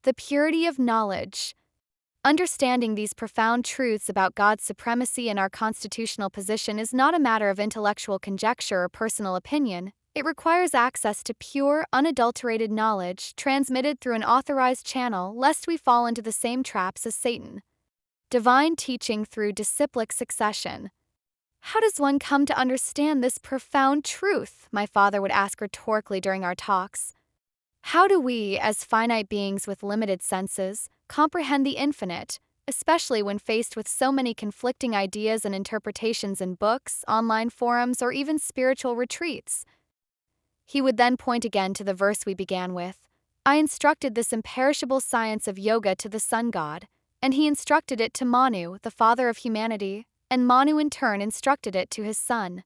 The purity of knowledge. Understanding these profound truths about God's supremacy and our constitutional position is not a matter of intellectual conjecture or personal opinion. It requires access to pure, unadulterated knowledge transmitted through an authorized channel, lest we fall into the same traps as Satan. Divine teaching through disciplic succession. How does one come to understand this profound truth? My father would ask rhetorically during our talks. How do we, as finite beings with limited senses, comprehend the infinite, especially when faced with so many conflicting ideas and interpretations in books, online forums, or even spiritual retreats? He would then point again to the verse we began with. I instructed this imperishable science of yoga to the sun god, and he instructed it to Manu, the father of humanity, and Manu in turn instructed it to his son.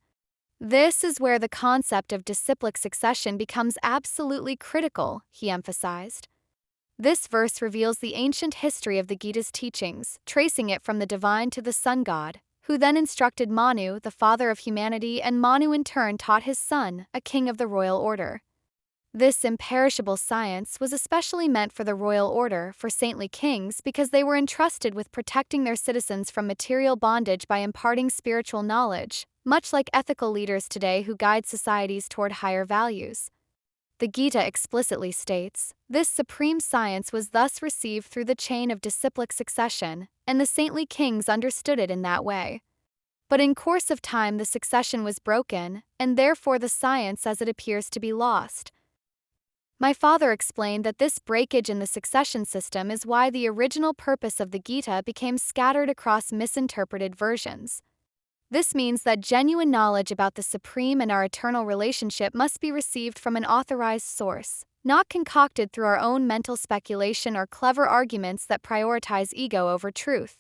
This is where the concept of disciplic succession becomes absolutely critical, he emphasized. This verse reveals the ancient history of the Gita's teachings, tracing it from the divine to the sun god, who then instructed Manu, the father of humanity, and Manu in turn taught his son, a king of the royal order. This imperishable science was especially meant for the royal order, for saintly kings, because they were entrusted with protecting their citizens from material bondage by imparting spiritual knowledge, much like ethical leaders today who guide societies toward higher values. The Gita explicitly states, this supreme science was thus received through the chain of disciplic succession, and the saintly kings understood it in that way. But in course of time the succession was broken, and therefore the science as it appears to be lost. My father explained that this breakage in the succession system is why the original purpose of the Gita became scattered across misinterpreted versions. This means that genuine knowledge about the supreme and our eternal relationship must be received from an authorized source, not concocted through our own mental speculation or clever arguments that prioritize ego over truth.